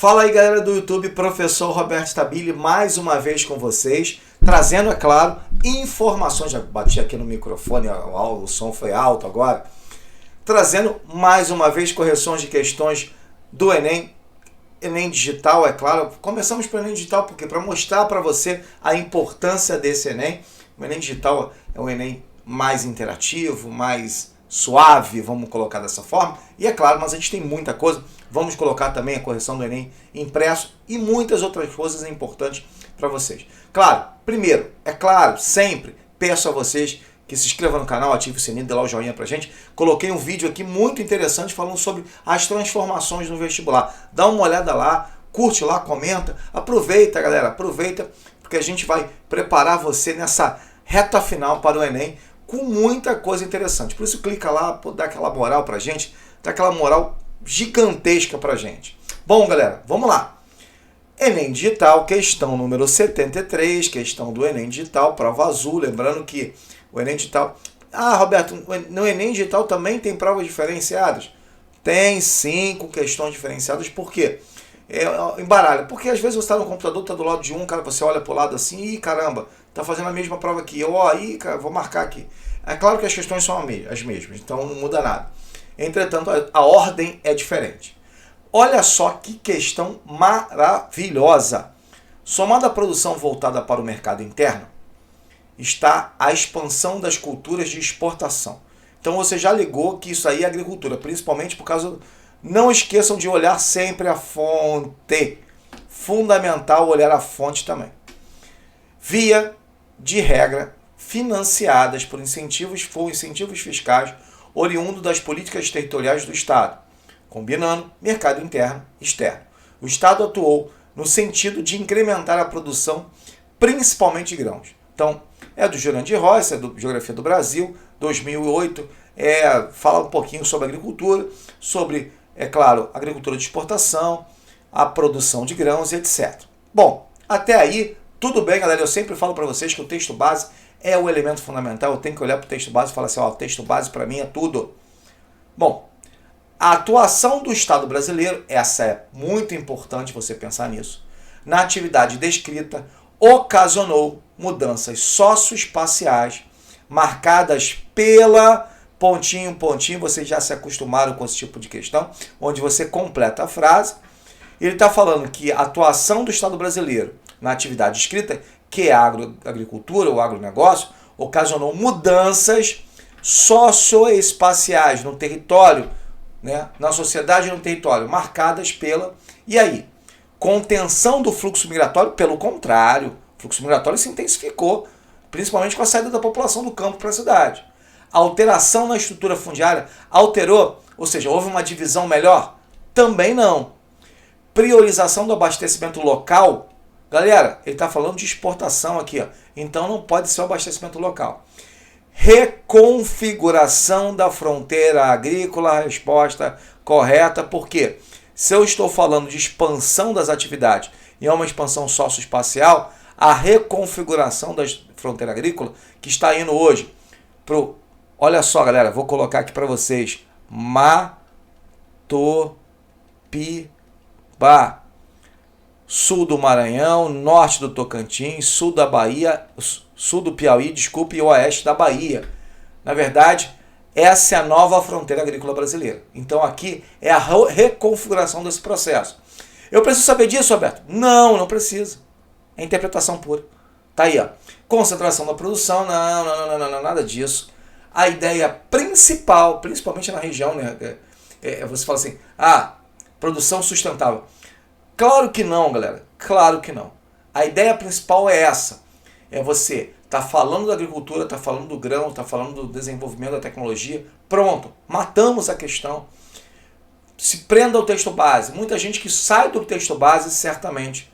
Fala aí, galera do YouTube, professor Roberto Stabile, mais uma vez com vocês, trazendo, é claro, informações. Já bati aqui no microfone, o som foi alto agora. Trazendo mais uma vez correções de questões do Enem, Enem Digital, é claro. Começamos pelo Enem Digital porque para mostrar para você a importância desse Enem. O Enem Digital é um Enem mais interativo, mais suave, vamos colocar dessa forma. E é claro, mas a gente tem muita coisa. Vamos colocar também a correção do Enem impresso e muitas outras coisas importantes para vocês. Claro, primeiro, é claro, sempre peço a vocês que se inscrevam no canal, ative o sininho, dê lá o joinha pra gente. Coloquei um vídeo aqui muito interessante falando sobre as transformações no vestibular. Dá uma olhada lá, curte lá, comenta. Aproveita, galera, aproveita, porque a gente vai preparar você nessa reta final para o Enem com muita coisa interessante. Por isso clica lá, dá aquela moral pra gente, dá aquela moral gigantesca pra gente. Bom, galera, vamos lá. Enem Digital, questão número 73, questão do Enem Digital, prova azul. Lembrando que o Enem Digital... Ah, Roberto, no Enem Digital também tem provas diferenciadas? Tem sim, com questões diferenciadas. Por quê? Embaralha. Porque às vezes você está no computador, está do lado de um, cara, você olha para o lado assim, ih, caramba, está fazendo a mesma prova aqui. Aí, cara, vou marcar aqui. É claro que as questões são as mesmas, então não muda nada. Entretanto, a ordem é diferente. Olha só que questão maravilhosa. Somada à produção voltada para o mercado interno, está a expansão das culturas de exportação. Então você já ligou que isso aí é agricultura, principalmente por causa... Não esqueçam de olhar sempre a fonte. Fundamental olhar a fonte também. Via de regra, financiadas por incentivos fiscais oriundo das políticas territoriais do Estado, combinando mercado interno e externo. O Estado atuou no sentido de incrementar a produção, principalmente de grãos. Então, é do Jurandir Roça, é do Geografia do Brasil, 2008, fala um pouquinho sobre agricultura, sobre, é claro, agricultura de exportação, a produção de grãos, etc. Bom, até aí, tudo bem, galera, eu sempre falo para vocês que o texto base é o elemento fundamental, eu tenho que olhar para o texto base e falar assim, ó, o texto base para mim é tudo. Bom, a atuação do Estado brasileiro, essa é muito importante você pensar nisso, na atividade descrita, ocasionou mudanças socioespaciais marcadas pela pontinho, vocês já se acostumaram com esse tipo de questão, onde você completa a frase. Ele está falando que a atuação do Estado brasileiro na atividade descrita, que é a agricultura, o agronegócio, ocasionou mudanças socioespaciais no território, né, na sociedade e no território, marcadas pela... E aí? Contenção do fluxo migratório, pelo contrário, o fluxo migratório se intensificou, principalmente com a saída da população do campo para a cidade. Alteração na estrutura fundiária alterou, ou seja, houve uma divisão melhor? Também não. Priorização do abastecimento local, galera, ele está falando de exportação aqui, ó, então não pode ser o abastecimento local. Reconfiguração da fronteira agrícola, a resposta correta, por quê? Se eu estou falando de expansão das atividades e é uma expansão socioespacial, a reconfiguração da fronteira agrícola, que está indo hoje para o... Olha só, galera, vou colocar aqui para vocês. Matopiba. Sul do Maranhão, norte do Tocantins, sul da Bahia, sul do Piauí, desculpe, e oeste da Bahia. Na verdade... Essa é a nova fronteira agrícola brasileira. Então aqui é a reconfiguração desse processo. Eu preciso saber disso, Roberto? Não, não precisa. É interpretação pura. Tá aí, ó. Concentração da produção, não, nada disso. A ideia principal, principalmente na região, né? Você fala assim, produção sustentável. Claro que não, galera. Claro que não. A ideia principal é essa. É você... Está falando da agricultura, está falando do grão, está falando do desenvolvimento da tecnologia. Pronto, matamos a questão. Se prenda ao texto base. Muita gente que sai do texto base, certamente,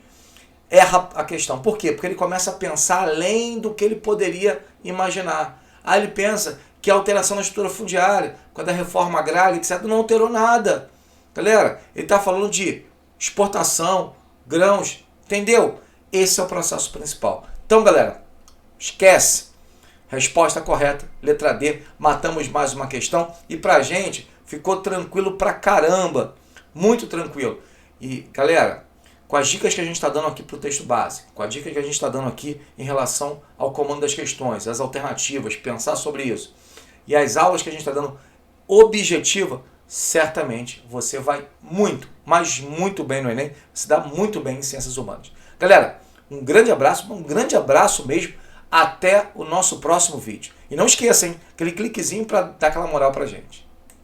erra a questão. Por quê? Porque ele começa a pensar além do que ele poderia imaginar. Aí ele pensa que a alteração na estrutura fundiária, quando a reforma agrária, etc., não alterou nada. Galera, ele está falando de exportação, grãos, entendeu? Esse é o processo principal. Então, galera, esquece. Resposta correta, letra D. Matamos mais uma questão. E pra gente ficou tranquilo pra caramba. Muito tranquilo. E, galera, com as dicas que a gente está dando aqui para o texto básico, com a dica que a gente está dando aqui em relação ao comando das questões, as alternativas, pensar sobre isso, e as aulas que a gente está dando objetiva, certamente você vai muito, mas muito bem no Enem, se dá muito bem em Ciências Humanas. Galera, um grande abraço mesmo, até o nosso próximo vídeo. E não esqueça, hein, aquele cliquezinho para dar aquela moral pra gente.